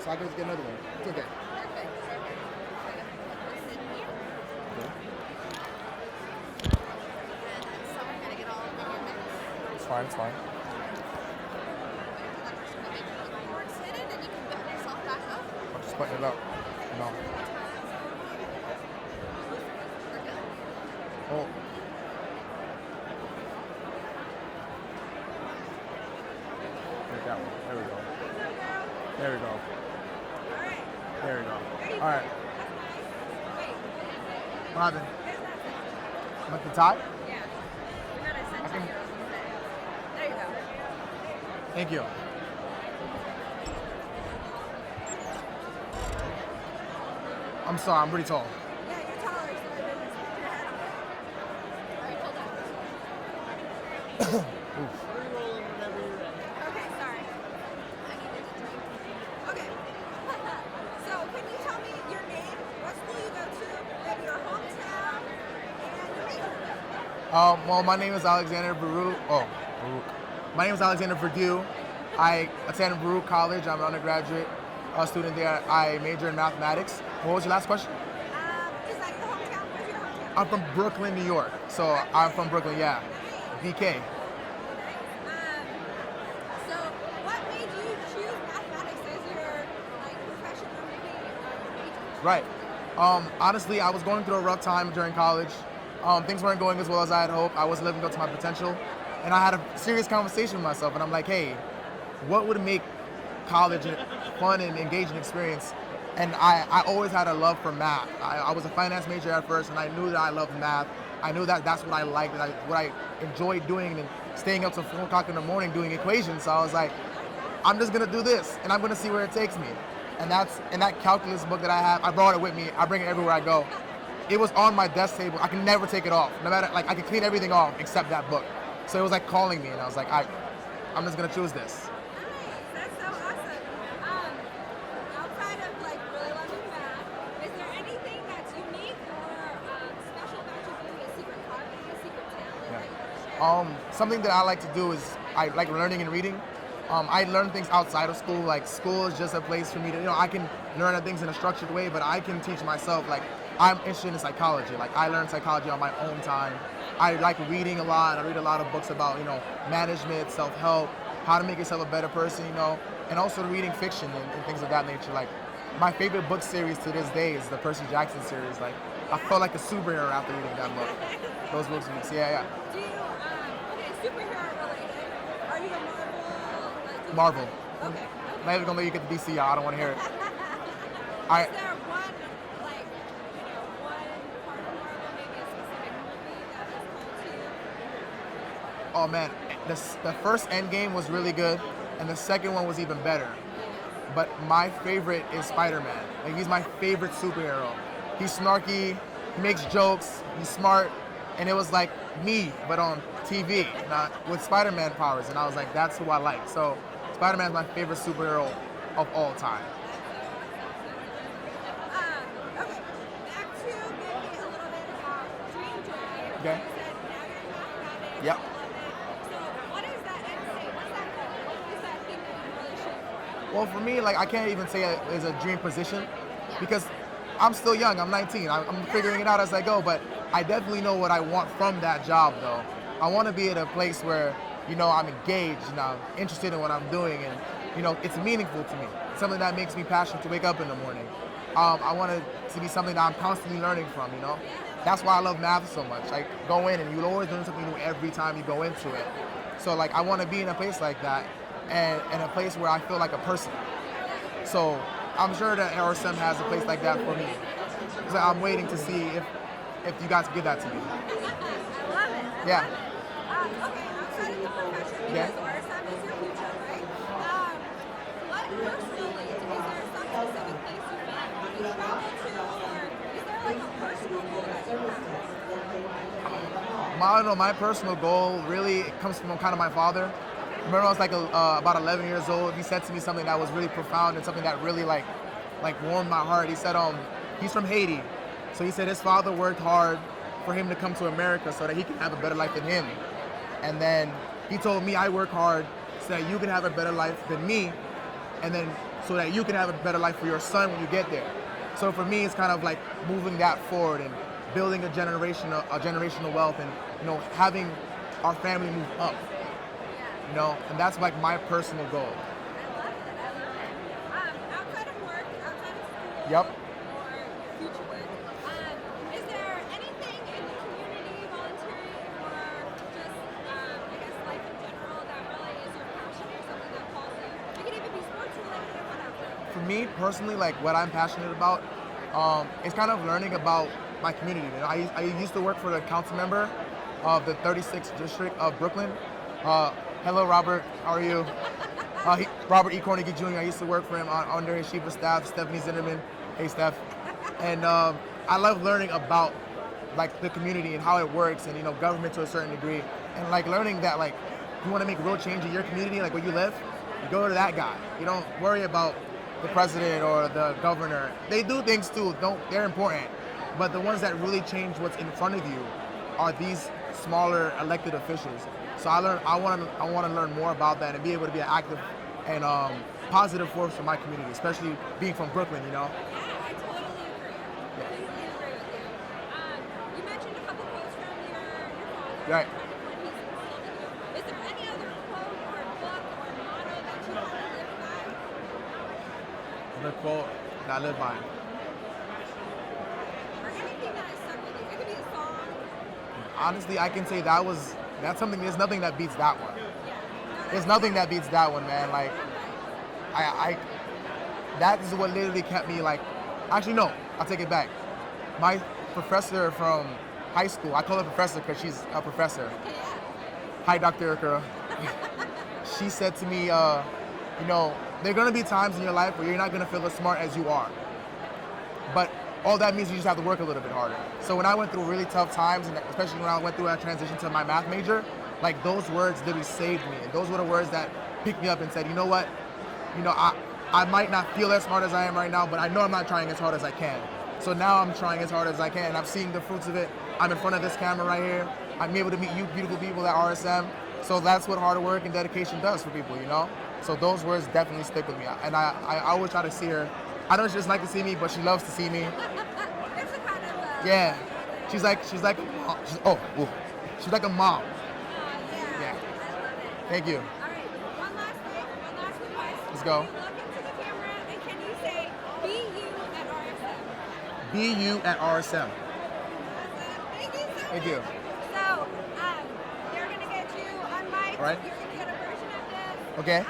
so I can just get another one. It's okay. Perfect. Listen here. And so we're gonna get all of your mix. It's fine. It's fine. Forks hidden, and you can button yourself back up. I'm just putting it up. No. We're good. Oh. Take that one. There we go. There we go. There we go. All right. What happened? With the tie? Yeah. We gotta send I can- you your own thing. There you go. Thank you. I'm sorry, I'm pretty tall. Yeah, you're taller, so I didn't stick your head on it. Alright, hold on. Okay, sorry. I needed a drink. Okay. So, can you tell me your name, what school you go to, maybe your hometown, and your major? Well, my name is Alexander Baruch. Baruch. My name is Alexander Purdue. I attend Baruch College. I'm an undergraduate student there. I major in mathematics. What was your last question? Is that your hometown? Where's your hometown? I'm from Brooklyn, New York. So I'm from Brooklyn, yeah. BK. So, what made you choose mathematics as your profession or maybe your major? Right. Honestly, I was going through a rough time during college. Things weren't going as well as I had hoped. I wasn't living up to my potential. And I had a serious conversation with myself, and I'm like, hey, what would make college a fun and engaging experience? And I always had a love for math. I was a finance major at first, and I knew that I loved math. I knew that that's what I liked, what I enjoyed doing, and staying up till 4 o'clock in the morning doing equations. So I was like, I'm just gonna do this, and I'm gonna see where it takes me. And that calculus book that I have, I brought it with me. I bring it everywhere I go. It was on my desk table. I can never take it off. No matter, I can clean everything off except that book. So it was like calling me, and I was like, I'm just gonna choose this. Nice, that's so awesome. Outside of really loving math, is there anything that's unique or special about you doing a secret hobby, a secret talent that you want to share? Something that I like to do is I like learning and reading. I learn things outside of school. Like school is just a place for me to, I can learn things in a structured way, but I can teach myself. Like I'm interested in psychology. Like I learn psychology on my own time. I like reading a lot. I read a lot of books about, management, self-help, how to make yourself a better person, and also reading fiction and things of that nature. Like my favorite book series to this day is the Percy Jackson series. Like I felt like a superhero after reading that book. Those books, yeah. Do you, okay, superhero related, are you a Marvel. Marvel? Okay. Not even gonna let you get the DC, y'all. I don't want to hear it. Is there one, one part of Marvel, maybe a specific movie that has called to you? Oh man, the first Endgame was really good, and the second one was even better. But my favorite is Spider-Man. Like he's my favorite superhero. He's snarky, he makes jokes, he's smart, and it was like me, but on TV, not with Spider-Man powers. And I was like, that's who I like. So Spider-Man is my favorite superhero of all time. Okay, back to maybe a little bit about Dream Drive. Okay. You said now you're in mathematics. Yep. I love it. So what is that end state? What's that goal? What is that thing that you really shoot for? Well, for me, I can't even say it's a dream position because I'm still young. I'm 19. I'm figuring it out as I go, but I definitely know what I want from that job, though. I want to be at a place where, I'm engaged and I'm interested in what I'm doing, and, it's meaningful to me. It's something that makes me passionate to wake up in the morning. I want it to be something that I'm constantly learning from, That's why I love math so much. I go in and you'll always learn something new every time you go into it. So, I want to be in a place like that, and in a place where I feel like a person. So I'm sure that RSM has a place like that for me. So I'm waiting to see if you guys give that to me. I love it. Yeah. Okay, outside of the profession, Yeah. because ORSM is your future, right? What personally, is there some specific place you feel like you travel to, or is there a personal goal that you have? My personal goal really comes from kind of my father. Remember, I was about 11 years old. He said to me something that was really profound and something that really warmed my heart. He said, he's from Haiti, so he said his father worked hard for him to come to America so that he can have a better life than him. And then he told me I work hard so that you can have a better life than me, and then so that you can have a better life for your son when you get there. So for me, it's kind of like moving that forward and building a generational wealth, and having our family move up. And that's like my personal goal. I love it. I love it. Outside of work, outside of school, Yep. or your future work, is there anything in the community, volunteering, or just, I guess, life in general that really is your passion or something that calls you? It could even be sports related or whatever. For me personally, like what I'm passionate about, is kind of learning about my community. I used to work for the council member of the 36th district of Brooklyn. Hello, Robert. How are you? Robert E. Cornigy Jr. I used to work for him under his chief of staff, Stephanie Zinnerman. Hey, Steph. And I love learning about like the community and how it works, and government to a certain degree, and like learning that like you want to make real change in your community, like where you live, you go to that guy. You don't worry about the president or the governor. They do things too. They're important, but the ones that really change what's in front of you are these smaller elected officials. So I want to learn more about that and be able to be an active and positive force for my community, especially being from Brooklyn. Yeah, I totally agree. Completely agree with you. You mentioned a couple quotes from your father. Right. Kind of what he's instilled in you. Is there any other quote or book or motto that you want to live by? The quote that I live by. Or anything that has stuck with you? It could be a song. Honestly, I can say that's something. There's nothing that beats that one. Yeah. There's nothing that beats that one, man. Like, that is what literally kept me like. Actually, no, I'll take it back. My professor from high school, I call her professor because she's a professor. Yeah. Hi, Dr. Erkura. She said to me, there are gonna be times in your life where you're not gonna feel as smart as you are, but all that means you just have to work a little bit harder. So when I went through really tough times, and especially when I went through that transition to my math major, like those words literally saved me. And those were the words that picked me up and said, you know what? I might not feel as smart as I am right now, but I know I'm not trying as hard as I can. So now I'm trying as hard as I can, and I'm seeing the fruits of it. I'm in front of this camera right here. I'm able to meet you beautiful people at RSM. So that's what hard work and dedication does for people, So those words definitely stick with me. And I always try to see her. I know she doesn't like to see me, but she loves to see me. There's a kind of Yeah, she's like a mom. She's like a mom. yeah. Yeah. I love it. Thank you. All right, one last thing, one last request. Let's go. Can you look into the camera and can you say, be you at RSM? Be you at RSM. Thank you so much. Thank you. So, they're going to get you on mic. All right. You're going to get a version of this. Okay.